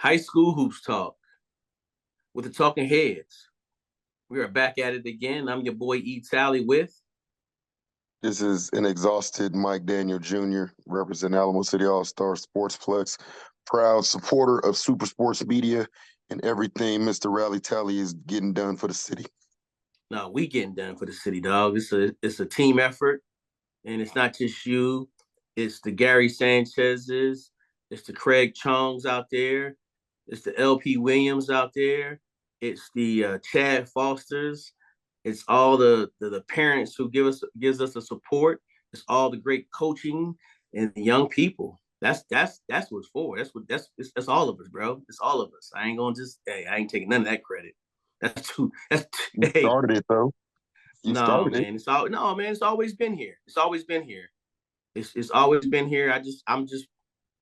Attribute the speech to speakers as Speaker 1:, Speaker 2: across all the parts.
Speaker 1: High school hoops talk with the talking heads. We are back at it again. I'm your boy E. Tally with.
Speaker 2: This is an exhausted Mike Daniel Jr., representing Alamo City All-Star Sportsplex, proud supporter of Super Sports Media and everything Mr. Rally Tally is getting done for the city.
Speaker 1: No, we getting done for the city, dog. It's a team effort, and it's not just you. It's the Gary Sanchez's. It's the Craig Chongs out there. It's the LP Williams out there. It's the Chad Fosters. It's all the parents who gives us the support. It's all the great coaching and the young people. That's what it's for. That's all of us, bro. It's all of us. I ain't gonna just I ain't taking none of that credit.
Speaker 2: You
Speaker 1: Hey,
Speaker 2: started it, though. You
Speaker 1: no
Speaker 2: started it.
Speaker 1: man. It's always been here. It's always been here. It's always been here. I'm just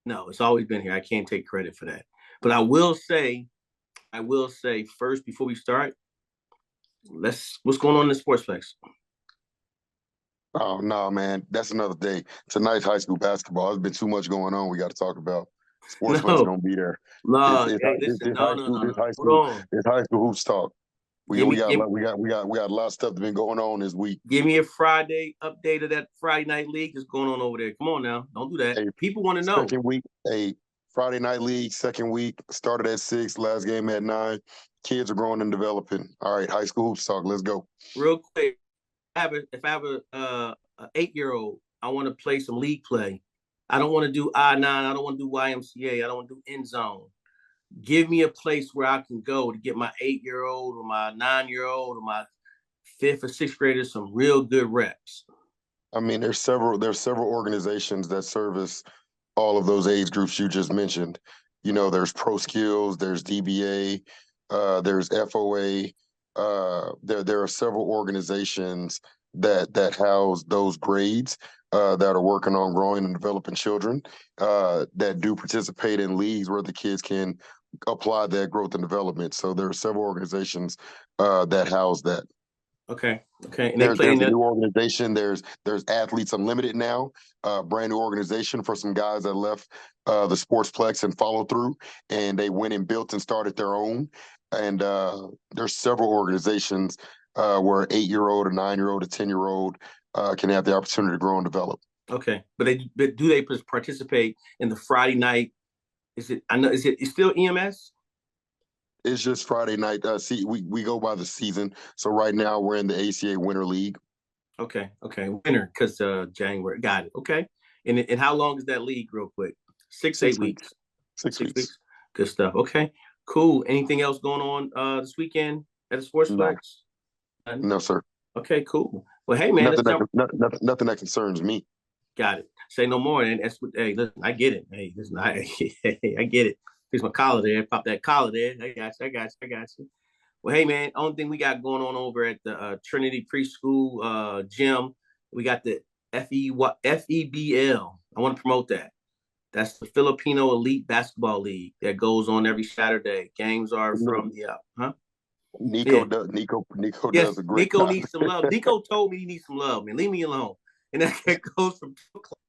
Speaker 1: no, it's always been here. I can't take credit for that. But I will say first before we start, what's going on in the sportsplex?
Speaker 2: Oh, no, man. That's another day. Tonight's high school basketball. There's been too much going on we got to talk about. Sportsplex
Speaker 1: No,
Speaker 2: going to be there. It's,
Speaker 1: no,
Speaker 2: it's,
Speaker 1: hey,
Speaker 2: it's,
Speaker 1: listen,
Speaker 2: it's
Speaker 1: no,
Speaker 2: high
Speaker 1: no,
Speaker 2: school.
Speaker 1: no,
Speaker 2: It's
Speaker 1: no.
Speaker 2: high
Speaker 1: Hold
Speaker 2: school.
Speaker 1: on.
Speaker 2: It's high school hoops talk. We
Speaker 1: Give
Speaker 2: we
Speaker 1: me
Speaker 2: got
Speaker 1: give,
Speaker 2: we got a lot of stuff that's been going on this week.
Speaker 1: give me a Friday update of that Friday night league that's going on over there. Come on now. Don't do that.
Speaker 2: A
Speaker 1: People want to know.
Speaker 2: second week, a Friday night league, second week, started at 6, last game at 9. Kids are growing and developing. All right, high school hoops talk. Let's go.
Speaker 1: Real quick, if I have a 8-year-old, I want to play some league play. I don't want to do I-9. I don't want to do YMCA. I don't want to do end zone. Give me a place where I can go to get my 8-year-old or my 9-year-old or my fifth or sixth graders some real good reps.
Speaker 2: I mean, there's several organizations that service all of those age groups you just mentioned. There's Pro Skills, there's DBA, there's FOA. There are several organizations that house those grades that are working on growing and developing children that do participate in leagues where the kids can apply that growth and development. So there are several organizations that house that.
Speaker 1: Okay. Okay. And they
Speaker 2: There's
Speaker 1: play in
Speaker 2: there's a
Speaker 1: the
Speaker 2: new organization. There's Athletes Unlimited now, brand new organization for some guys that left the Sportsplex and followed through, and they went and built and started their own. And there's several organizations where 8-year-old, a 9-year-old, a 10-year-old can have the opportunity to grow and develop.
Speaker 1: okay, but do they participate in the Friday night? Is it I know is it it's still EMS?
Speaker 2: It's just Friday night. See, we go by the season. So right now we're in the ACA Winter League.
Speaker 1: Okay. Okay. Winter because January. Got it. Okay. And how long is that league, real quick? Six, eight
Speaker 2: 6 weeks.
Speaker 1: weeks.
Speaker 2: 6 weeks.
Speaker 1: 6 weeks. Good stuff. Okay. Cool. Anything else going on this weekend at the
Speaker 2: No,
Speaker 1: Sportsplex? None?
Speaker 2: no, sir.
Speaker 1: Okay. Cool. Well, hey man, let's
Speaker 2: Nothing that
Speaker 1: jump.
Speaker 2: nothing that concerns me.
Speaker 1: Got it. Say no more. And that's what. Hey, listen, I get it. Hey, listen, I get it. Fix my collar there. Pop that collar there. I got you. I got you. I got you. Well, hey man, only thing we got going on over at the Trinity Preschool gym, we got the FEBL. I want to promote that. That's the Filipino Elite Basketball League that goes on every Saturday. Games are from the huh?
Speaker 2: Nico
Speaker 1: Yeah.
Speaker 2: does Nico
Speaker 1: Yes,
Speaker 2: does a great
Speaker 1: Nico
Speaker 2: job.
Speaker 1: needs some love. Nico told me he needs some love, man. Leave me alone. And that goes from 2 o'clock.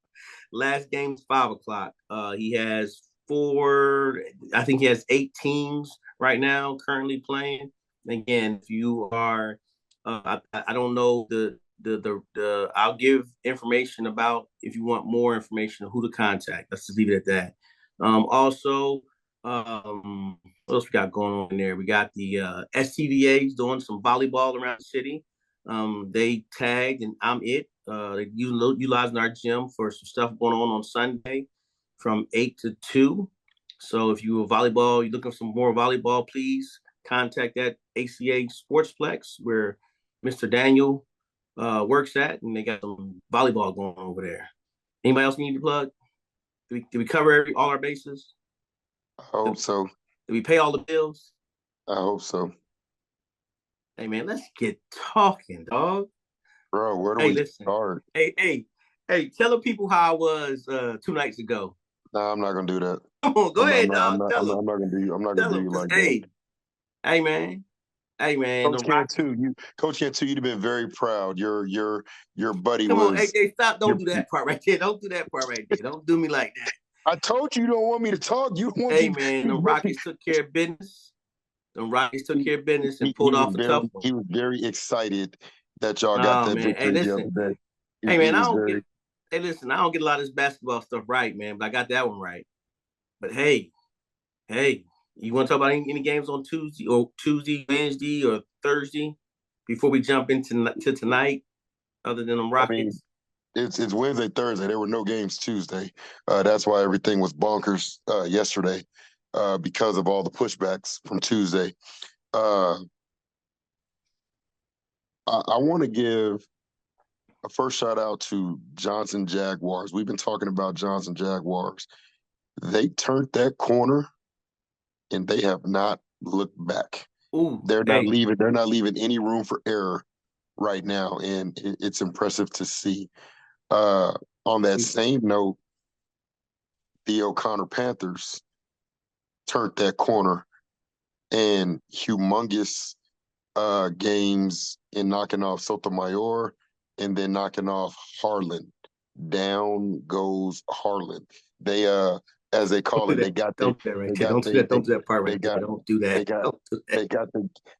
Speaker 1: Last game is 5 o'clock. He has four. I think he has 8 teams right now currently playing. Again, if you are, I don't know the. I'll give information about if you want more information on who to contact. Let's just leave it at that. Also, what else we got going on there? We got the STVAs doing some volleyball around the city. They tagged and I'm it. They utilizing our gym for some stuff going on Sunday from 8 to 2. So if you are volleyball, you're looking for some more volleyball, please contact that ACA Sportsplex where Mr. Daniel works at, and they got some volleyball going on over there. Anybody else need to plug? Did we cover all our bases?
Speaker 2: I hope
Speaker 1: Did,
Speaker 2: so.
Speaker 1: did we pay all the bills?
Speaker 2: I hope so.
Speaker 1: Hey man, let's get talking, dog.
Speaker 2: Bro, where do
Speaker 1: Hey,
Speaker 2: we
Speaker 1: listen.
Speaker 2: start?
Speaker 1: Hey, tell the people how I was 2 nights ago.
Speaker 2: Nah, I'm not gonna do that.
Speaker 1: Come on, go
Speaker 2: I'm
Speaker 1: ahead,
Speaker 2: not I'm
Speaker 1: dog.
Speaker 2: not I'm
Speaker 1: Tell
Speaker 2: not,
Speaker 1: them.
Speaker 2: I'm not gonna do you. I'm not gonna
Speaker 1: Tell
Speaker 2: do
Speaker 1: them.
Speaker 2: you
Speaker 1: Cause
Speaker 2: like that.
Speaker 1: hey man, the
Speaker 2: Coach
Speaker 1: rock.
Speaker 2: Cantu, you've been very proud. Your buddy
Speaker 1: Come on, hey,
Speaker 2: was
Speaker 1: hey, stop.
Speaker 2: your
Speaker 1: Don't do that part right there. Don't do that part right there. Don't do me like that.
Speaker 2: I told you don't want me to talk. You don't want
Speaker 1: Hey
Speaker 2: me.
Speaker 1: man, the Rockets took care of business. The Rockets took care of business and
Speaker 2: He
Speaker 1: pulled
Speaker 2: was
Speaker 1: off a
Speaker 2: very
Speaker 1: tough one.
Speaker 2: excited that y'all got
Speaker 1: Oh
Speaker 2: that
Speaker 1: man, hey
Speaker 2: victory the
Speaker 1: listen,
Speaker 2: other day.
Speaker 1: hey
Speaker 2: He
Speaker 1: man, I
Speaker 2: was
Speaker 1: don't
Speaker 2: very.
Speaker 1: get. Hey listen, I don't get a lot of this basketball stuff right, man, but I got that one right. But hey, you want to talk about any games on Tuesday, Wednesday, or Thursday before we jump into to tonight? Other than them
Speaker 2: I mean,
Speaker 1: Rockets.
Speaker 2: it's Wednesday, Thursday. There were no games Tuesday. That's why everything was bonkers yesterday because of all the pushbacks from Tuesday. Uh, I want to give a first shout out to Johnson Jaguars. We've been talking about Johnson Jaguars. They turned that corner and they have not looked back.
Speaker 1: Ooh,
Speaker 2: They're not
Speaker 1: hey,
Speaker 2: leaving. They're not leaving any room for error right now, and it's impressive to see. Uh, on that same note, the O'Connor Panthers turned that corner and humongous games in knocking off Sotomayor and then knocking off Harlan. Down goes Harlan. They as they
Speaker 1: don't
Speaker 2: call
Speaker 1: do
Speaker 2: it,
Speaker 1: that. Don't do that right there. Don't do that. Don't do that part
Speaker 2: they
Speaker 1: right there.
Speaker 2: got
Speaker 1: Don't do
Speaker 2: they
Speaker 1: that.
Speaker 2: got
Speaker 1: Don't do that.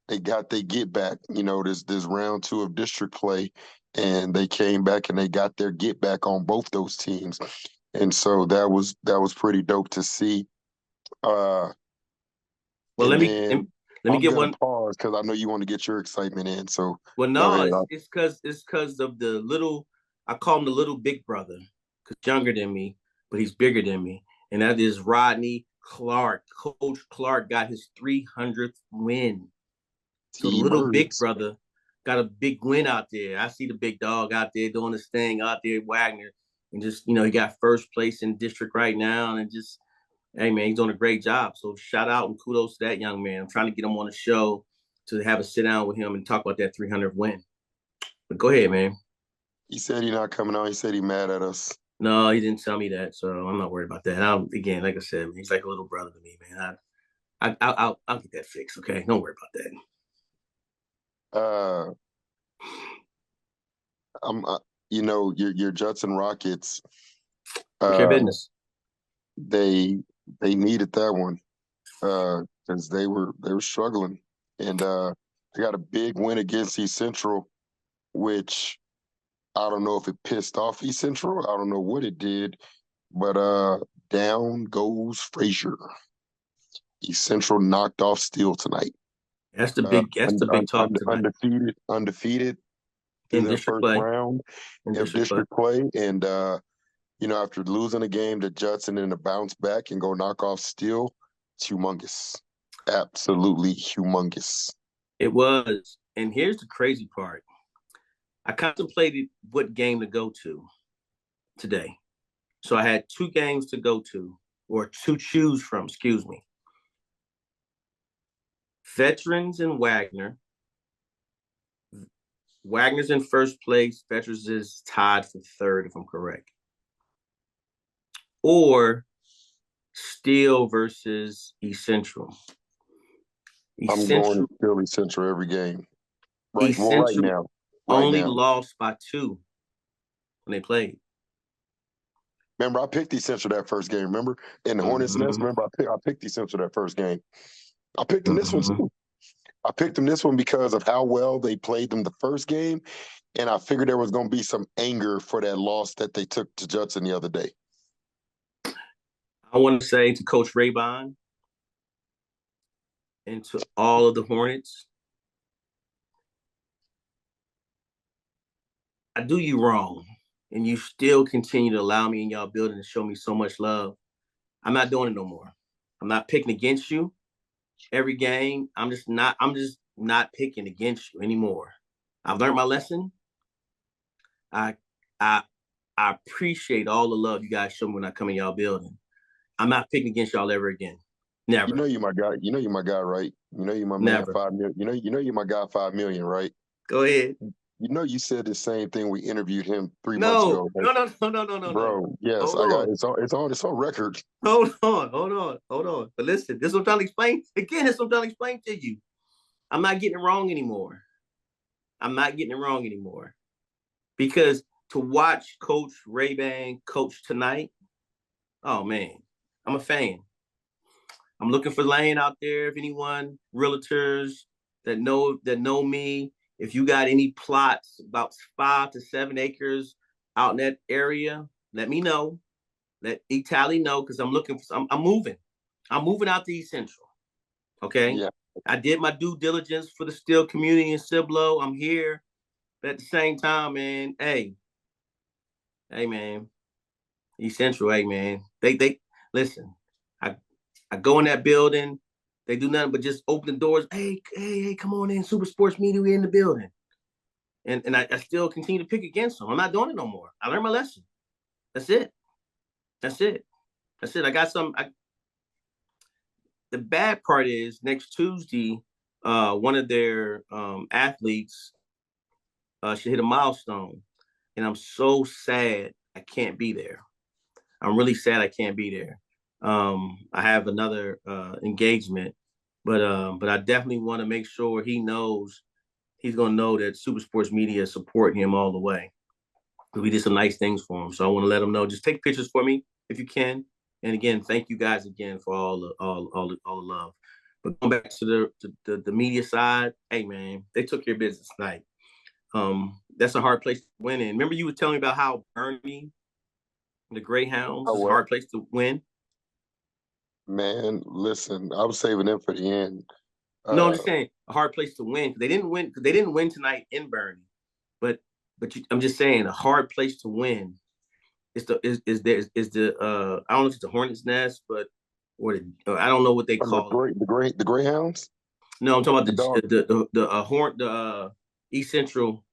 Speaker 2: they got the they get back. You know, this round two of district play, and they came back and they got their get back on both those teams, and so that was pretty dope to see. Uh,
Speaker 1: Well,
Speaker 2: and
Speaker 1: let me
Speaker 2: then
Speaker 1: let me
Speaker 2: I'm
Speaker 1: get
Speaker 2: gonna
Speaker 1: one.
Speaker 2: pause because I know you want to get your excitement in. So
Speaker 1: Well,
Speaker 2: go
Speaker 1: no,
Speaker 2: ahead.
Speaker 1: it's because of the little. I call him the little big brother because younger than me, but he's bigger than me, and that is Rodney Clark. Coach Clark got his 300th win. So the
Speaker 2: T
Speaker 1: little big
Speaker 2: Birds.
Speaker 1: brother got a big win out there. I see the big dog out there doing his thing out there, Wagner, and just he got first place in district right now, and just hey man, he's doing a great job. So shout out and kudos to that young man. I'm trying to get him on the show to have a sit down with him and talk about that 300 win. But go ahead, man.
Speaker 2: He said he's not coming on. He said he mad at us.
Speaker 1: No, he didn't tell me that, so I'm not worried about that. Again, like I said, man, he's like a little brother to me, man. I'll get that fixed. Okay, don't worry about that.
Speaker 2: Uh, I'm, your Judson Rockets.
Speaker 1: Take care of
Speaker 2: Uh,
Speaker 1: business.
Speaker 2: they they needed that one because they were struggling, and they got a big win against East Central, which I don't know if it pissed off East Central. I don't know what it did, but down goes Frazier. East Central knocked off Steel tonight.
Speaker 1: That's the big talk tonight
Speaker 2: Undefeated through
Speaker 1: in
Speaker 2: their
Speaker 1: district
Speaker 2: first
Speaker 1: play.
Speaker 2: round
Speaker 1: In
Speaker 2: of
Speaker 1: district play.
Speaker 2: district play, and after losing a game to Judson and to bounce back and go knock off Steel, it's humongous, absolutely humongous.
Speaker 1: It was. And here's the crazy part. I contemplated what game to go to today. So I had two games to go to or to choose from, excuse me. Veterans and Wagner. Wagner's in first place. Veterans is tied for third, if I'm correct. Or Steel versus East Central. East
Speaker 2: I'm going
Speaker 1: Central,
Speaker 2: to Philly Central every game. Right,
Speaker 1: East
Speaker 2: well, right
Speaker 1: Central
Speaker 2: now, right
Speaker 1: only
Speaker 2: now.
Speaker 1: lost by 2 when they played.
Speaker 2: Remember, I picked East Central that first game. Remember in the Hornets Nest.
Speaker 1: Mm-hmm.
Speaker 2: Remember, I picked East Central that first game. I picked them this one
Speaker 1: Mm-hmm.
Speaker 2: too. I picked them this one because of how well they played them the first game, and I figured there was going to be some anger for that loss that they took to Judson the other day.
Speaker 1: I want to say to Coach Raybon and to all of the Hornets, I do you wrong, and you still continue to allow me in y'all building and show me so much love. I'm not doing it no more. I'm not picking against you every game. I'm just not picking against you anymore. I've learned my lesson. I I I appreciate all the love you guys show me when I come in y'all building. I'm not picking against y'all ever again.
Speaker 2: You
Speaker 1: Never.
Speaker 2: know you my guy. You know you my guy, right? You know you my man.
Speaker 1: Never.
Speaker 2: 5 million. You know you my guy. 5 million, right?
Speaker 1: Go ahead.
Speaker 2: You know you said the same thing. We interviewed him 3 months
Speaker 1: No,
Speaker 2: ago, right?
Speaker 1: no, no, no, no, no, no, no.
Speaker 2: Bro. Yes,
Speaker 1: Hold
Speaker 2: I got
Speaker 1: on.
Speaker 2: it's on record.
Speaker 1: Hold on. But listen, this is what I'm trying to explain. Again, this is what I'm trying to explain to you. I'm not getting it wrong anymore. I'm not getting it wrong anymore. Because to watch Coach Raybang coach tonight, Oh man, I'm a fan. I'm looking for land out there. If anyone, realtors that know me, if you got any plots about 5 to 7 acres out in that area, let me know. Let Italy know because I'm looking for. I'm moving. I'm moving out to East Central. Okay.
Speaker 2: Yeah.
Speaker 1: I did my due diligence for the steel community in Cibolo. I'm here. But at the same time, man, hey, man, East Central, hey, man, they listen. I I go in that building. They do nothing but just open the doors. Hey, come on in. Super Sports Media, we in the building. And I still continue to pick against them. I'm not doing it no more. I learned my lesson. That's it. That's it. That's it. I got some. The bad part is next Tuesday, one of their athletes should hit a milestone, and I'm so sad I can't be there. I'm really sad I can't be there. I have another engagement, but I definitely want to make sure he knows he's gonna know that Super Sports Media is supporting him all the way. We did some nice things for him, so I want to let him know. Just take pictures for me if you can. And again, thank you guys again for all the love. But going back to the media side, hey man, they took your business tonight. That's a hard place to win in. Remember you were telling me about how Bernie, the Greyhounds,
Speaker 2: Oh,
Speaker 1: is a
Speaker 2: what?
Speaker 1: hard place to win.
Speaker 2: Man, listen, I was saving them for the end.
Speaker 1: No, I'm
Speaker 2: Uh,
Speaker 1: just saying a hard place to win. They didn't win. They didn't win tonight in Bernie, but I'm just saying a hard place to win. Is the I don't know if it's the Hornets Nest, but I don't know what they
Speaker 2: from the
Speaker 1: call it.
Speaker 2: the Greyhounds,
Speaker 1: No, I'm talking about
Speaker 2: the dog,
Speaker 1: the East Central.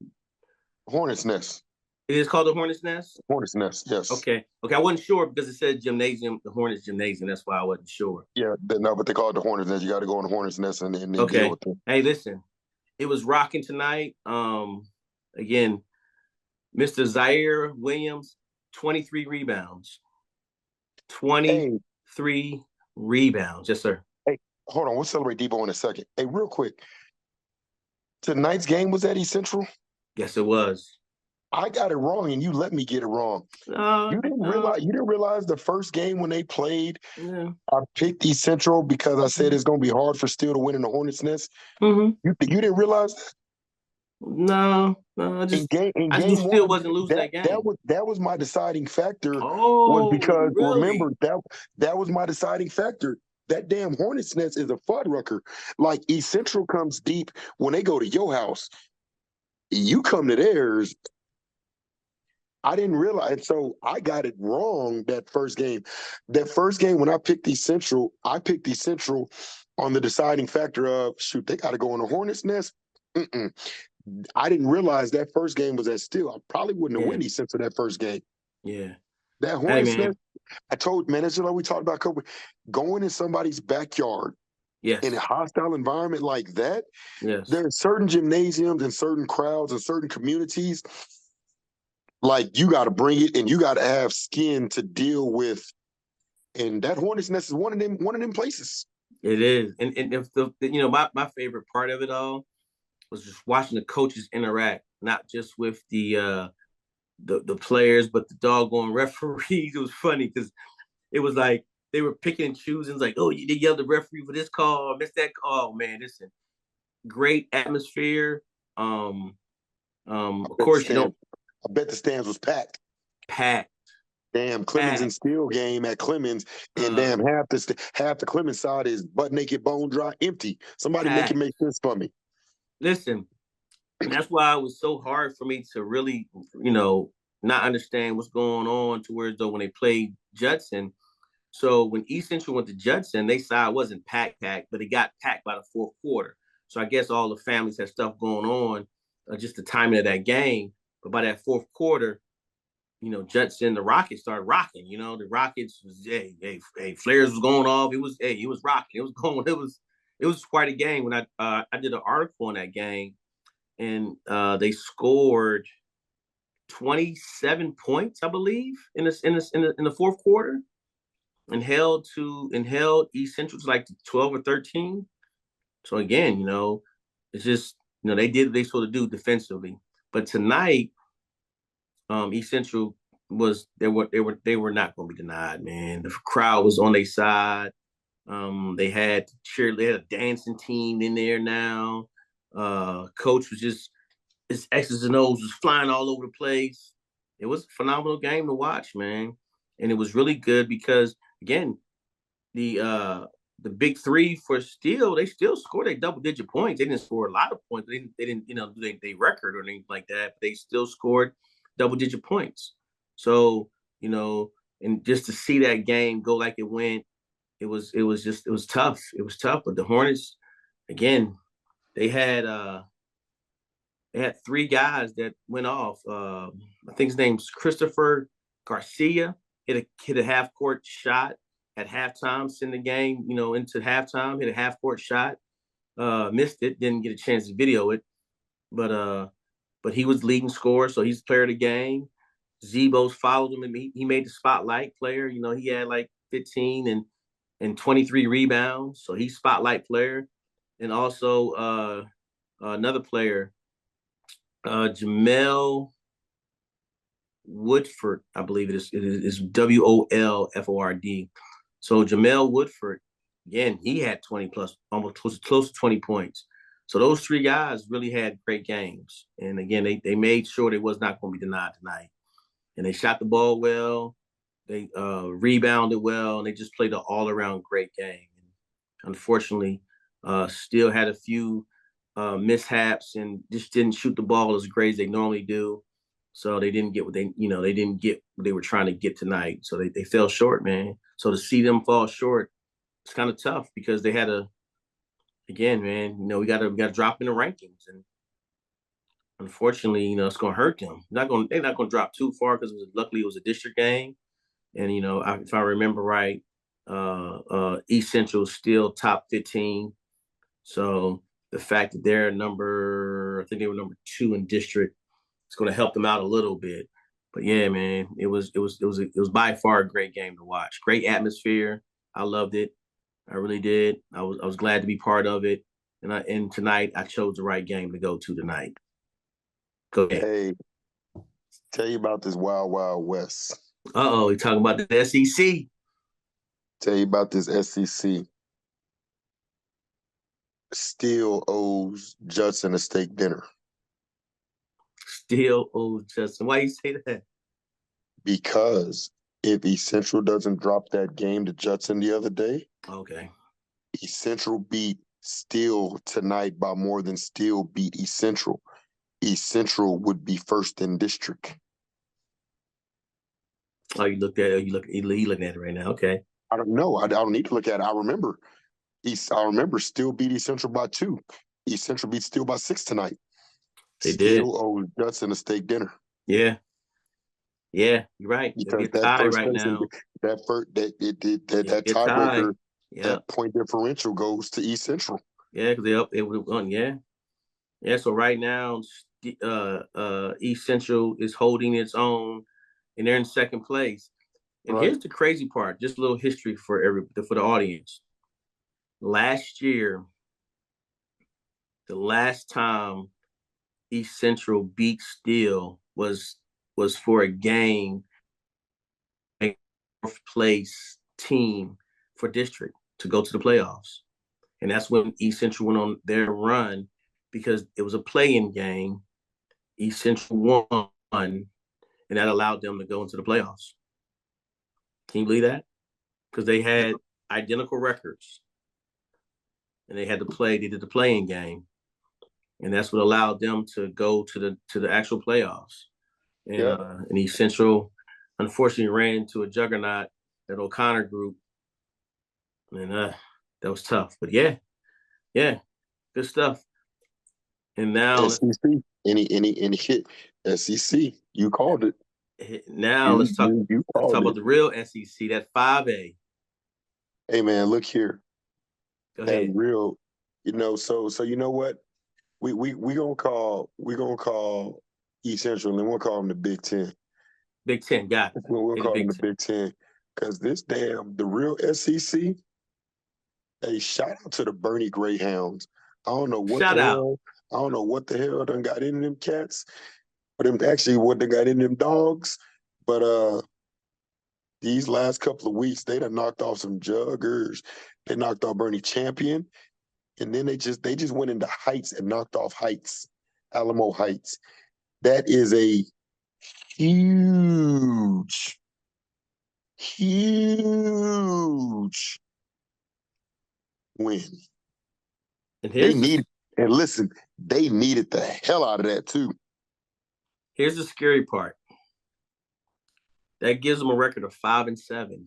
Speaker 2: Hornets Nest,
Speaker 1: It is called the Hornets Nest.
Speaker 2: Hornets Nest. Yes.
Speaker 1: Okay. I wasn't sure because it said gymnasium, the Hornets gymnasium. That's why I wasn't sure.
Speaker 2: Yeah. No, but they call it the Hornets Nest. You got to go on the Hornets Nest and then deal
Speaker 1: Okay.
Speaker 2: with them.
Speaker 1: Hey, listen, it was rocking tonight. Again, Mr. Zaire Williams, 23 rebounds,
Speaker 2: Hey,
Speaker 1: 23 rebounds. Yes, sir.
Speaker 2: hey, hold on. We'll celebrate Debo in a second. Hey, real quick. Tonight's game was at East Central.
Speaker 1: Yes, it was.
Speaker 2: I got it wrong, and you let me get it wrong.
Speaker 1: No, no,
Speaker 2: You didn't realize the first game when they played,
Speaker 1: yeah.
Speaker 2: I picked East Central because I said it's going to be hard for Steel to win in the Hornets Nest.
Speaker 1: Mm-hmm.
Speaker 2: You didn't realize that
Speaker 1: No,
Speaker 2: in
Speaker 1: I just
Speaker 2: game
Speaker 1: still
Speaker 2: one
Speaker 1: wasn't losing that game.
Speaker 2: that was my deciding factor. Was
Speaker 1: Oh,
Speaker 2: because remember
Speaker 1: really?
Speaker 2: that was my deciding factor. That damn Hornets Nest is a Fuddrucker. Like East Central comes deep when they go to your house. You come to theirs. I didn't realize, so I got it wrong that first game. That first game when I picked East Central on the deciding factor of shoot, they got to go in the Hornets Nest. Mm-mm. I didn't realize that first game was at Steel. I probably wouldn't have
Speaker 1: Yeah,
Speaker 2: won East Central that first game.
Speaker 1: yeah.
Speaker 2: That
Speaker 1: Hey,
Speaker 2: Hornets
Speaker 1: man.
Speaker 2: Nest, I told man, it's like we talked about Kobe, going in somebody's backyard in a
Speaker 1: Yes,
Speaker 2: hostile environment like that.
Speaker 1: yes.
Speaker 2: There are certain gymnasiums and certain crowds and certain communities like you got to bring it and you got to have skin to deal with. And that Hornets Nest is one of them places.
Speaker 1: It is. And if my favorite part of it all was just watching the coaches interact, not just with the players, but the doggone referees. It was funny because it was like they were picking and choosing. It's like, oh, they yelled the referee for this call, missed that call. Oh man, listen, great atmosphere. Um,
Speaker 2: I
Speaker 1: of
Speaker 2: bet the
Speaker 1: course, you
Speaker 2: stands,
Speaker 1: don't
Speaker 2: I bet the stands was packed.
Speaker 1: pack,
Speaker 2: Damn Clemens and
Speaker 1: pack.
Speaker 2: Steel game at Clemens, and
Speaker 1: Uh,
Speaker 2: damn half the Clemens side is butt naked, bone dry, empty. Somebody make it
Speaker 1: pack.
Speaker 2: make sense for me.
Speaker 1: Listen, that's why it was so hard for me to really, not understand what's going on. To where though when they played Judson, so when East Central went to Judson, they side wasn't packed, but it got packed by the fourth quarter. So I guess all the families had stuff going on, just the timing of that game. But by that fourth quarter, Judson, the Rockets started rocking. The Rockets was flares was going off. It was rocking. It was going. It was quite a game. When I did an article on that game, and they scored 27 points, I believe, in the fourth quarter, and held East Central to like 12 or 13. So again, it's just they did what they sort of do defensively. But tonight, East Central they were not going to be denied, man. The crowd was on their side. They had they had a dancing team in there now. Coach was just his X's and O's was flying all over the place. It was a phenomenal game to watch, man, and it was really good because again, the uh the big three they still scored a double digit points. They didn't score a lot of points. They didn't do they record or anything like that. But they still scored double digit points. So and just to see that game go like it went, it was tough. It was tough. But the Hornets, again, they had uh they had three guys that went off. I think his name's Christopher Garcia. Hit a half court shot at halftime, send the game, into halftime, hit a half court shot, missed it, didn't get a chance to video it, but he was leading scorer, so he's player of the game. Zebo's followed him, and he made the spotlight player. He had like 15 and 23 rebounds, so he's spotlight player. And also another player, Jamel Woodford, I believe it is Wolford. So Jamel Woodford, again, he had 20 plus, almost close to 20 points. So those three guys really had great games. And again, they made sure they was not going to be denied tonight. And they shot the ball well. They rebounded well, and they just played an all-around great game. And unfortunately, still had a few mishaps and just didn't shoot the ball as great as they normally do. So they didn't get what they didn't get what they were trying to get tonight. So they fell short, man. So to see them fall short, it's kind of tough because they had again, man, we got to drop in the rankings, and unfortunately, it's going to hurt them. They're not going to drop too far because luckily it was a district game, and if I remember right, East Central is still top 15. So the fact that I think they were number 2 in district, it's going to help them out a little bit. But yeah, man, it was by far a great game to watch. Great atmosphere. I loved it. I really did. I was glad to be part of it. And tonight I chose the right game to go to tonight. Go ahead.
Speaker 2: Hey, tell you about this Wild Wild West.
Speaker 1: You're talking about the SEC.
Speaker 2: Tell you about this SEC. Still owes Judson a steak dinner.
Speaker 1: Still owes Judson. Why you say that?
Speaker 2: Because if East Central doesn't drop that game to Judson the other day,
Speaker 1: okay,
Speaker 2: East Central beat Steele tonight by more than Steele beat East Central. East Central would be first in district.
Speaker 1: Oh, you looking at it right now? Okay.
Speaker 2: I don't know. I don't need to look at it. I remember Steele beat East Central by 2. East Central beat Steele by 6 tonight.
Speaker 1: They did.
Speaker 2: Still owes Judson a steak dinner.
Speaker 1: Yeah. Yeah, you're right.
Speaker 2: Because that first
Speaker 1: right now.
Speaker 2: That tiebreaker, that point differential goes to East Central.
Speaker 1: Yeah, because they would have won. Yeah. Yeah. So right now, East Central is holding its own, and they're in second place. And here's the crazy part: just a little history for the audience. Last year, the last time East Central beat Steele was for a game, a fourth place team for district to go to the playoffs. And that's when East Central went on their run because it was a play-in game. East Central won, and that allowed them to go into the playoffs. Can you believe that? Because they had identical records. And they did the play-in game. And that's what allowed them to go to the actual playoffs. And East Central, unfortunately, ran into a juggernaut, that O'Connor group, and that was tough. But yeah, good stuff. And now
Speaker 2: SEC, any hit SEC, you called it.
Speaker 1: Now let's talk about the real SEC, that 5A.
Speaker 2: Hey man, look here.
Speaker 1: Go ahead.
Speaker 2: That real, so you know what? We gonna call East Central, and then we'll call them the Big Ten.
Speaker 1: Big Ten, got it.
Speaker 2: We'll call them the Big Ten. Because the real SEC, hey, shout out to the Bernie Greyhounds. I don't know what the hell done got in them cats, but what they got in them dogs. But these last couple of weeks, they done knocked off some juggers. They knocked off Bernie Champion, and then they just went into Heights and knocked off Heights, Alamo Heights. That is a huge, huge win.
Speaker 1: And
Speaker 2: They need and listen, they needed the hell out of that too.
Speaker 1: here's the scary part. That gives them a record of 5-7.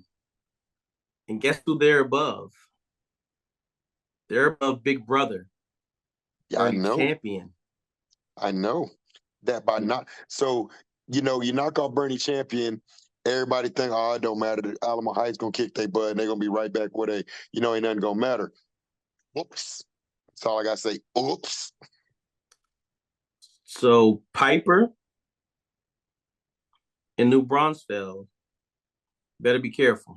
Speaker 1: And guess who they're above? They're above Big Brother,
Speaker 2: Yeah,
Speaker 1: Bernie Champion.
Speaker 2: I know that by not so you knock off Bernie Champion, everybody think, oh, it don't matter. The Alamo Heights gonna kick their butt and they're gonna be right back where they, ain't nothing gonna matter. Oops. That's all I gotta say. Oops.
Speaker 1: So Piper and New Braunfels better be careful.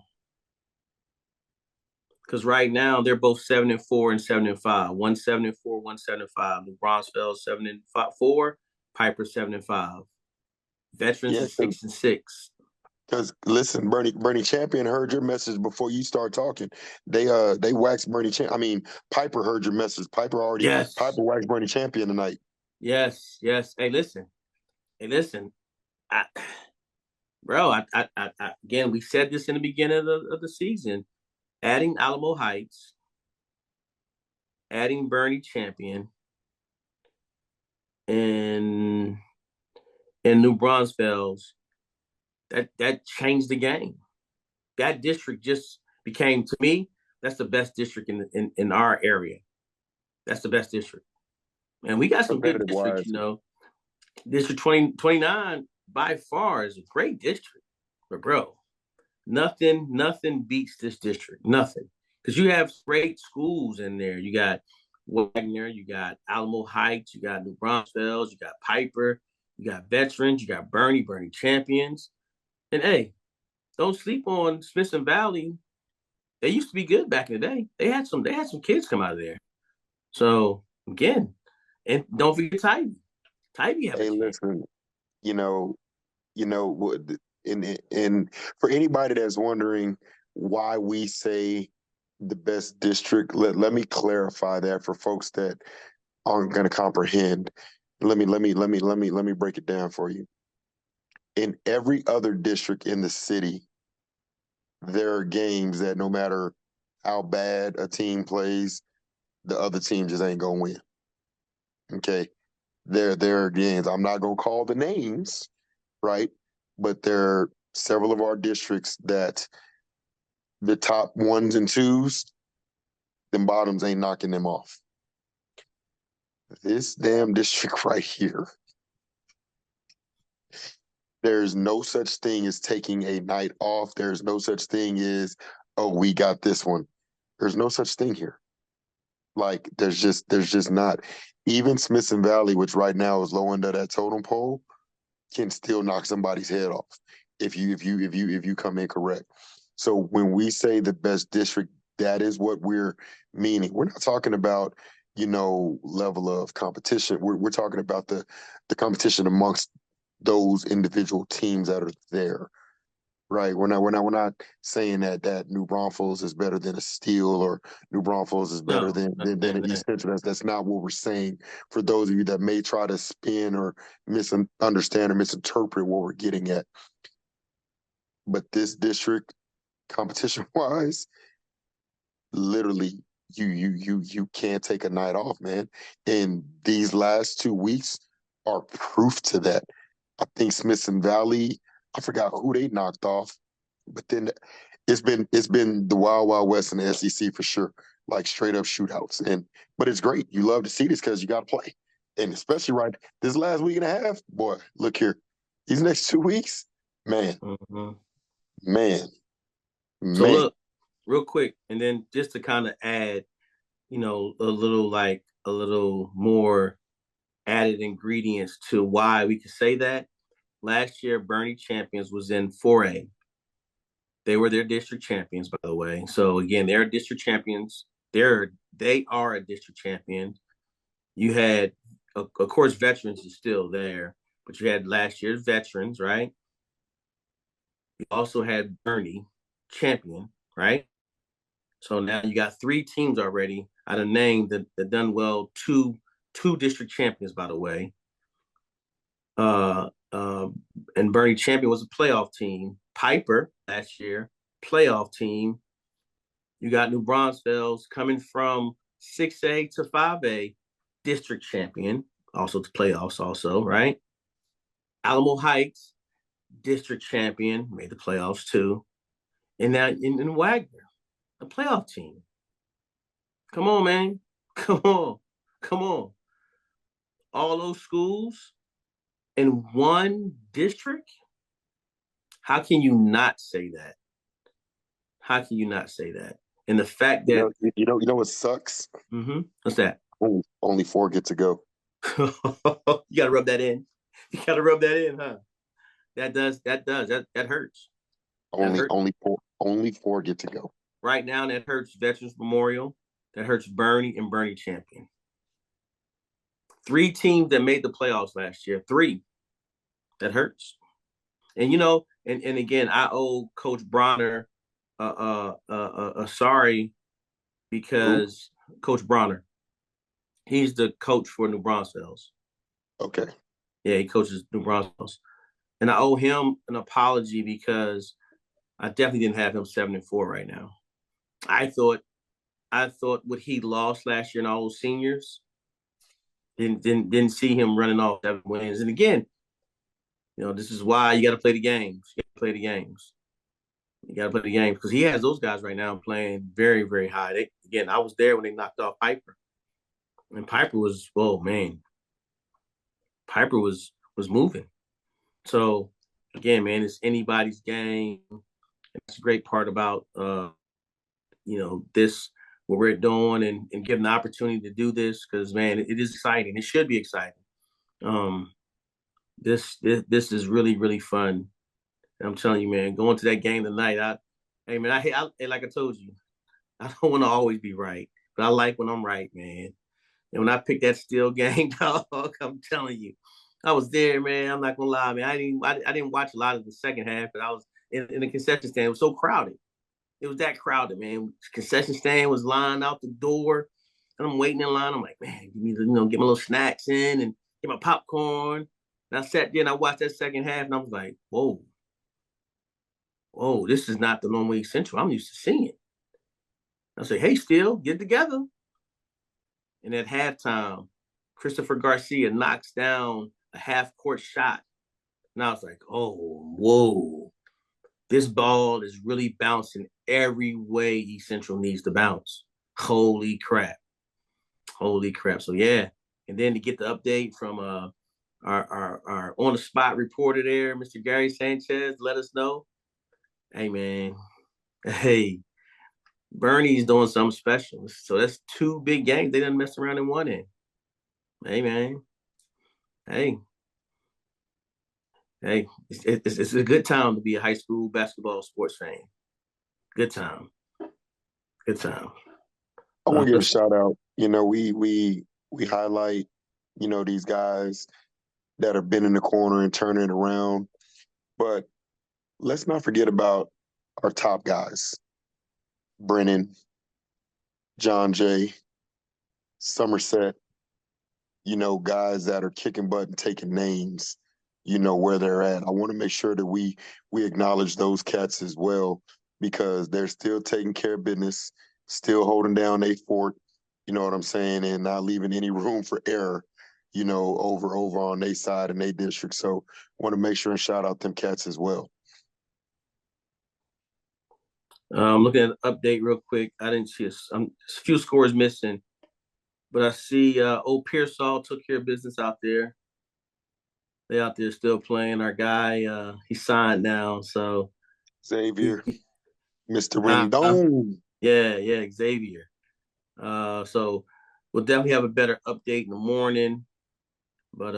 Speaker 1: Because right now they're both 7-4 and 7-5. 1-7-4, 1-7-5. New Braunfels 7-4, Piper 7-5. Veterans
Speaker 2: Yeah,
Speaker 1: is 6-6.
Speaker 2: because listen, Bernie Champion heard your message before you start talking. They waxed Bernie Champion. I mean, Piper heard your message. Piper
Speaker 1: Yes.
Speaker 2: waxed Bernie Champion tonight.
Speaker 1: Yes. Hey, listen. Again, we said this in the beginning of the season. Adding Alamo Heights, adding Bernie Champion, and New Braunfels, that changed the game. That district just became, to me, that's the best district in our area. That's the best district. And we got some good districts, District 29 by far is a great district. But bro, nothing beats this district. Nothing. Because you have great schools in there. You got Wagner, you got Alamo Heights, you got New Braunfels, you got Piper, you got Veterans, you got Bernie Champions. And hey, don't sleep on Smithson Valley. They used to be good back in the day. They had some kids come out of there. So again, and don't forget Tybee. Tybee have
Speaker 2: Hey, listen, you know, and for anybody that's wondering why we say the best district, let me clarify that for folks that aren't going to comprehend. Let me break it down for you. In every other district in the city, there are games that no matter how bad a team plays, the other team just ain't gonna win. Okay, there are games. I'm not gonna call the names, right? But there are several of our districts that the top ones and twos, them bottoms ain't knocking them off. This damn district right here, there's no such thing as taking a night off. There's no such thing as, oh, we got this one. There's no such thing here. Like there's just not. Even Smithson Valley, which right now is low under that totem pole, can still knock somebody's head off if you come in correct. So when we say the best district, that is what we're meaning. We're not talking about, level of competition. We're talking about the competition amongst those individual teams that are there. Right. We're not saying that New Braunfels is better than a Steel or New Braunfels is better than an East Central. That's not what we're saying. For those of you that may try to spin or misunderstand or misinterpret what we're getting at. But this district, competition wise, literally you can't take a night off, man. And these last 2 weeks are proof to that. I think Smithson Valley, I forgot who they knocked off, but then it's been the Wild Wild West in the SEC for sure, like straight up shootouts. But it's great. You love to see this because you got to play, and especially right this last week and a half, boy. Look here, these next 2 weeks, man, man.
Speaker 1: So look, real quick, and then just to kind of add, a little more added ingredients to why we could say that. Last year, Bernie Champions was in 4A. They were their district champions, by the way. So again, they're district champions. They are a district champion. You had, of course, Veterans is still there, but you had last year's Veterans, right? You also had Bernie champion, right? So now you got 3 teams already out of name that done well. Two district champions, by the way. Uh, uh, and Bernie champion was a playoff team. Piper last year, playoff team. You got New Braunfels coming from 6A to 5A, district champion, also to playoffs, also, right? Alamo Heights, district champion, made the playoffs too. And now in Wagner, a playoff team. Come on, man. Come on. Come on. All those schools in one district? How can you not say that? How can you not say that? And the fact that
Speaker 2: you know what sucks?
Speaker 1: What's that?
Speaker 2: Only 4 get to go.
Speaker 1: You gotta rub that in. You gotta rub that in, huh? That hurts.
Speaker 2: Only four get to go.
Speaker 1: Right now, that hurts Veterans Memorial. That hurts Bernie and Bernie champion. 3 teams that made the playoffs last year. 3. That hurts. And you know, and again, I owe Coach Bronner sorry, because Coach Bronner, he's the coach for New Braunfels.
Speaker 2: Okay.
Speaker 1: Yeah, he coaches New Braunfels. And I owe him an apology because I definitely didn't have him 7-4 right now. I thought what he lost last year and all those seniors, didn't see him running off 7 wins. And again, you know, this is why you got to play the games. You got to play the games. You got to play the games because he has those guys right now playing very, very high. Again, I was there when they knocked off Piper, and Piper was, oh man, Piper was moving. So again, man, it's anybody's game. That's a great part about you know, this, what we're doing, and given the opportunity to do this, because man, it is exciting. It should be exciting. This is really, really fun. And I'm telling you, man, going to that game tonight, hey man, I like I told you, I don't want to always be right, but I like when I'm right, man. And when I picked that Steel game, dog, I'm telling you, I was there, man. I'm not gonna lie, man. I didn't watch a lot of the second half, but I was in the concession stand. It was so crowded. It was that crowded, man. Concession stand was lined out the door, and I'm waiting in line. I'm like, man, give me get my little snacks in and get my popcorn. And I sat there and I watched that second half, and I was like, whoa, this is not the normal East Central I'm used to seeing. I said, hey, Steel, get together. And at halftime, Christopher Garcia knocks down a half-court shot. And I was like, oh, whoa. This ball is really bouncing every way East Central needs to bounce. Holy crap. Holy crap. So, yeah. And then to get the update from our on-the-spot reporter there, Mr. Gary Sanchez, let us know. Hey, man. Hey, Bernie's doing something special. So that's 2 big games. They done mess around and won it. Hey, man. Hey, it's a good time to be a high school basketball sports fan. Good time. Good time.
Speaker 2: I want to give a shout out. You know, we highlight, you know, these guys that have been in the corner and turning it around. But let's not forget about our top guys. Brennan, John Jay, Somerset, you know, guys that are kicking butt and taking names, you know, where they're at. I want to make sure that we acknowledge those cats as well, because they're still taking care of business, still holding down a fort, you know what I'm saying, and not leaving any room for error, you know, over on their side and their district. So I want to make sure and shout out them cats as well.
Speaker 1: I'm looking at the update real quick. I didn't see a few scores missing, but I see Old Pearsall took care of business out there. They out there still playing. Our guy, he signed now, so
Speaker 2: Xavier, Mr. Rendon.
Speaker 1: Yeah, Xavier. So we'll definitely have a better update in the morning. But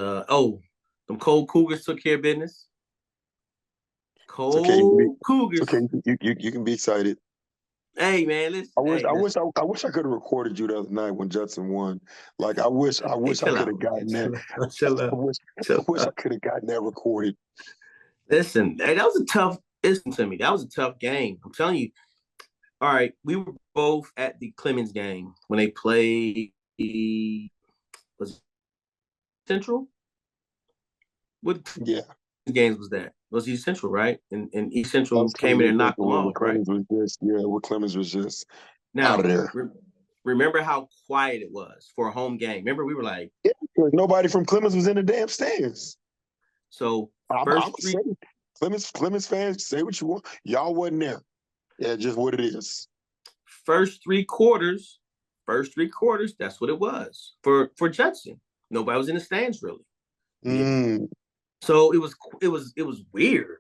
Speaker 1: them Cold Cougars took care of business. Cougars.
Speaker 2: It's okay, you can be excited.
Speaker 1: Hey man, listen.
Speaker 2: I wish I could have recorded you the other night when Judson won. Like I wish I could have gotten that. I wish I could have gotten that recorded.
Speaker 1: Listen, hey, that was a tough. listen to me. That was a tough game. I'm telling you. All right, we were both at the Clemens game when they played. Was it Central? What
Speaker 2: Yeah,
Speaker 1: games was that? Was East Central, right? And East Central
Speaker 2: that's
Speaker 1: came in and knocked them
Speaker 2: where
Speaker 1: off, right?
Speaker 2: Clemens was just where Clemens was just out of
Speaker 1: Now,
Speaker 2: there.
Speaker 1: remember how quiet it was for a home game. Remember, we were like,
Speaker 2: Yeah, because nobody from Clemens was in the damn stands.
Speaker 1: so
Speaker 2: I'm
Speaker 1: first
Speaker 2: gonna
Speaker 1: three
Speaker 2: say Clemens fans, say what you want. Y'all wasn't there. Yeah, just what it is.
Speaker 1: first three quarters, that's what it was for Judson. Nobody was in the stands really.
Speaker 2: Mm,
Speaker 1: So it was weird.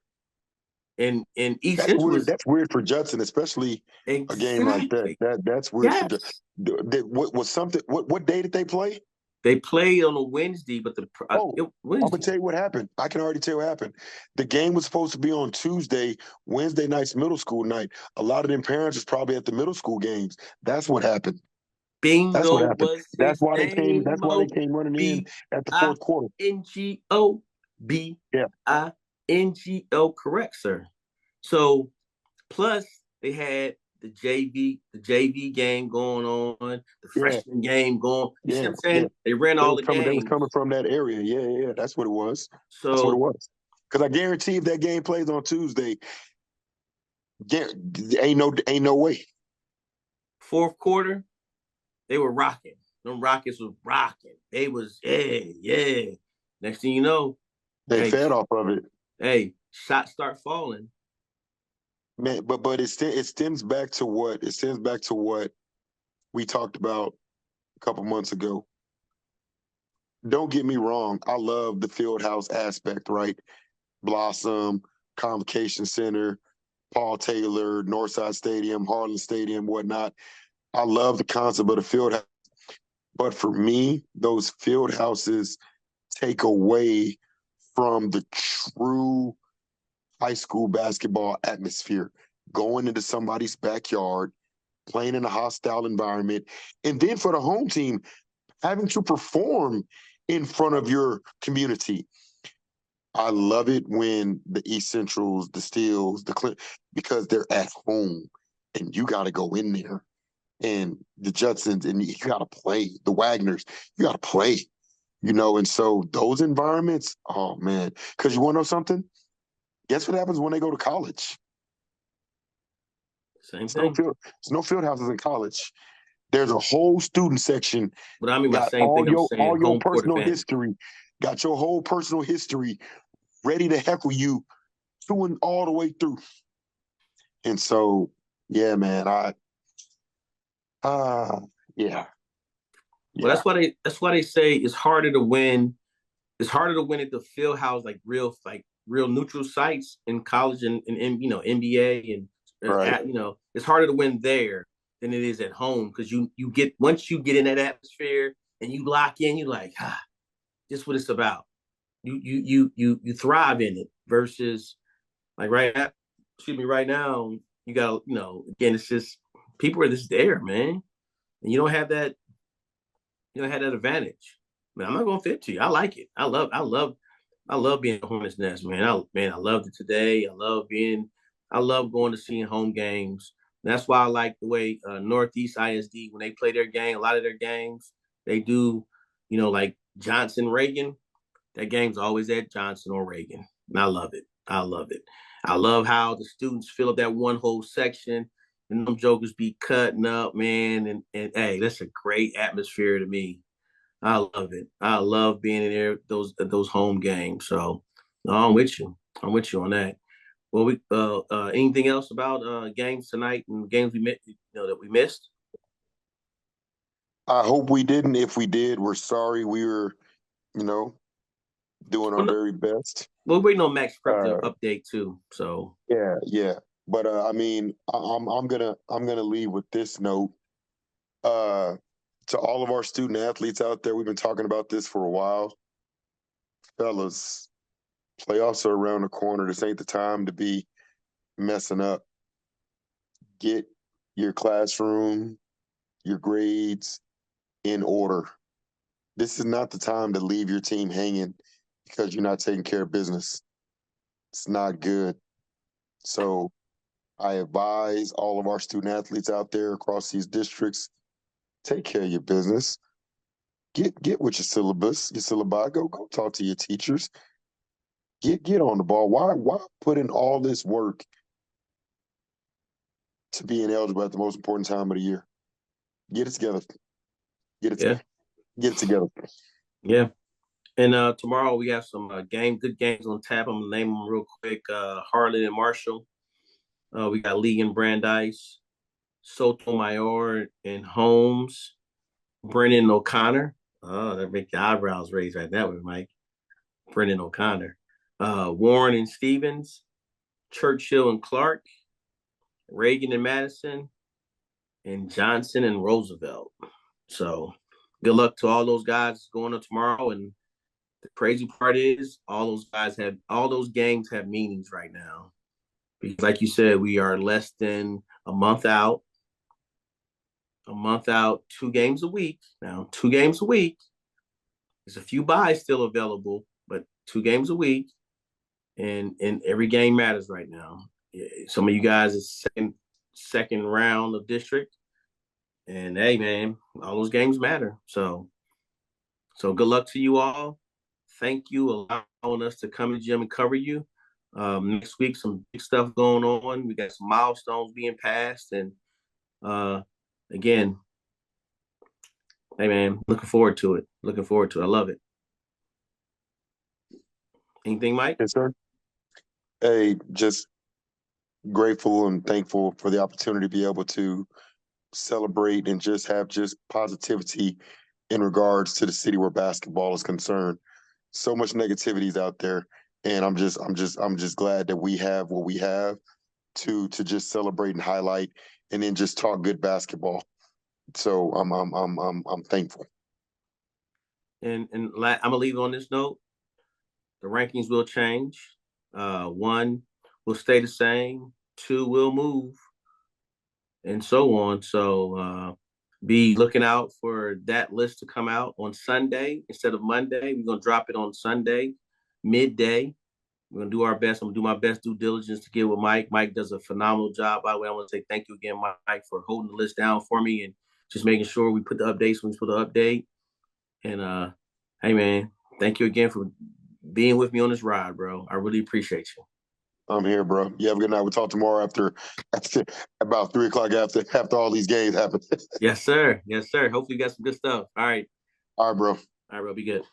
Speaker 1: And East
Speaker 2: that's
Speaker 1: Central
Speaker 2: weird.
Speaker 1: was
Speaker 2: That's weird for Judson, especially a game like that.
Speaker 1: exactly
Speaker 2: That's weird for Judson.
Speaker 1: yes.
Speaker 2: What was something? What day did they play?
Speaker 1: They played on a Wednesday, but
Speaker 2: Oh, I'm gonna
Speaker 1: Wednesday.
Speaker 2: tell you what happened. I can already tell you what happened. The game was supposed to be on Tuesday. Wednesday night's middle school night. A lot of them parents was probably at the middle school games. That's what happened. That's what
Speaker 1: Bingo
Speaker 2: happened.
Speaker 1: was his
Speaker 2: That's
Speaker 1: name.
Speaker 2: why they came running in at the fourth quarter.
Speaker 1: Bingo.
Speaker 2: Yeah,
Speaker 1: Bingo. Correct, sir. So plus they had the JV game going on, the
Speaker 2: yeah,
Speaker 1: freshman game going. You see
Speaker 2: yeah,
Speaker 1: what I'm
Speaker 2: yeah.
Speaker 1: saying? They ran all the
Speaker 2: They was
Speaker 1: games.
Speaker 2: coming from that area. Yeah, yeah. That's what it was. That's what it
Speaker 1: So
Speaker 2: was. Because I guarantee if that game plays on Tuesday, ain't no way.
Speaker 1: fourth quarter, they were rocking. Them Rockets was rocking. They was, yeah. Next thing you know,
Speaker 2: They
Speaker 1: hey,
Speaker 2: fed off of it.
Speaker 1: shots start falling.
Speaker 2: Man, but it stems back to what we talked about a couple months ago. Don't get me wrong, I love the field house aspect, right? Blossom, Convocation Center, Paul Taylor, Northside Stadium, Harlan Stadium, whatnot. I love the concept of the field house. But for me, those field houses take away from the true high school basketball atmosphere. Going into somebody's backyard, playing in a hostile environment, and then for the home team, having to perform in front of your community. I love it when the East Centrals, the Steels, the Clint, because they're at home and you got to go in there. And the Judsons, and you got to play. The Wagners, you got to play. And so those environments, oh man, because you want to know something? Guess what happens when they go to college?
Speaker 1: Same
Speaker 2: It's no
Speaker 1: thing.
Speaker 2: field, it's no field houses in college. There's a whole student section,
Speaker 1: But I mean by
Speaker 2: got
Speaker 1: same thing, I'm saying
Speaker 2: all your
Speaker 1: home court
Speaker 2: personal
Speaker 1: advantage.
Speaker 2: history, got your whole personal history ready to heckle you to and all the way through. And so, yeah, man, uh yeah,
Speaker 1: Well,
Speaker 2: yeah,
Speaker 1: that's why they say it's harder to win. It's harder to win at the field house, like real neutral sites in college and NBA and
Speaker 2: right.
Speaker 1: it's harder to win there than it is at home because you get once you get in that atmosphere and you lock in, you like this is what it's about. You thrive in it versus like right now you got again it's just people are just there, man, and you don't have that advantage. Man, I'm not gonna fit to you. I like it. I love being a Hornets Nest, man. I loved it today. I love going to seeing home games. And that's why I like the way Northeast ISD when they play their game. A lot of their games they do, like Johnson Reagan. That game's always at Johnson or Reagan, and I love it. I love it. I love how the students fill up that one whole section, and them jokers be cutting up, man. And hey, that's a great atmosphere to me. I love it. I love being in there those home games. So no, I'm with you. I'm with you on that. Well, we anything else about games tonight and games that we missed?
Speaker 2: I hope we didn't. If we did, we're sorry. We were, you know, doing our
Speaker 1: Well, no,
Speaker 2: very best.
Speaker 1: we're waiting on Max Prep to
Speaker 2: Uh,
Speaker 1: update too. So
Speaker 2: yeah, yeah. But I mean, I'm gonna leave with this note. Uh, to all of our student athletes out there, we've been talking about this for a while, fellas. Playoffs are around the corner. This ain't the time to be messing up. Get your classroom, your grades in order. This is not the time to leave your team hanging because you're not taking care of business. It's not good. So I advise all of our student athletes out there across these districts, take care of your business. Get with your syllabus, your syllabi. Go talk to your teachers. Get on the ball. Why put in all this work to be ineligible at the most important time of the year? Get it together. Get it
Speaker 1: Yeah,
Speaker 2: get it together.
Speaker 1: yeah. And tomorrow we have some good games on tap. I'm gonna name them real quick. Harlan and Marshall. We got Lee and Brandeis, Sotomayor and Holmes, Brennan O'Connor. Oh, that make the eyebrows raise right that way, Mike. Brennan O'Connor. Warren and Stevens, Churchill and Clark, Reagan and Madison, and Johnson and Roosevelt. So good luck to all those guys going on tomorrow. And the crazy part is all those games have meanings right now. Because like you said, we are less than a month out, 2 games a week. Now, 2 games a week. There's a few buys still available, but 2 games a week. And every game matters right now. Some of you guys is second round of district. And hey man, all those games matter. So good luck to you all. Thank you allowing us to come to the gym and cover you. Next week, some big stuff going on. We got some milestones being passed, and uh, again, hey man, looking forward to it. Looking forward to it. I love it. Anything, Mike?
Speaker 2: Yes, sir. Hey, just grateful and thankful for the opportunity to be able to celebrate and just have just positivity in regards to the city where basketball is concerned. So much negativity is out there, and I'm just glad that we have what we have to just celebrate and highlight, and then just talk good basketball. So I'm thankful.
Speaker 1: And I'm gonna leave on this note. The rankings will change. One will stay the same. Two will move, and so on. So be looking out for that list to come out on Sunday instead of Monday. We're gonna drop it on Sunday, midday. We're gonna do our best. I'm gonna do my best due diligence to get with Mike. Mike does a phenomenal job. By the way, I want to say thank you again, Mike, for holding the list down for me and just making sure we put the updates when we put the update. And hey man, thank you again for being with me on this ride, bro. I really appreciate you.
Speaker 2: I'm here, bro. You have a good night. We'll talk tomorrow after about 3 o'clock after all these games happen.
Speaker 1: Yes, sir. Yes, sir. Hopefully you got some good stuff. All right.
Speaker 2: All right, bro.
Speaker 1: All right, bro. Be good.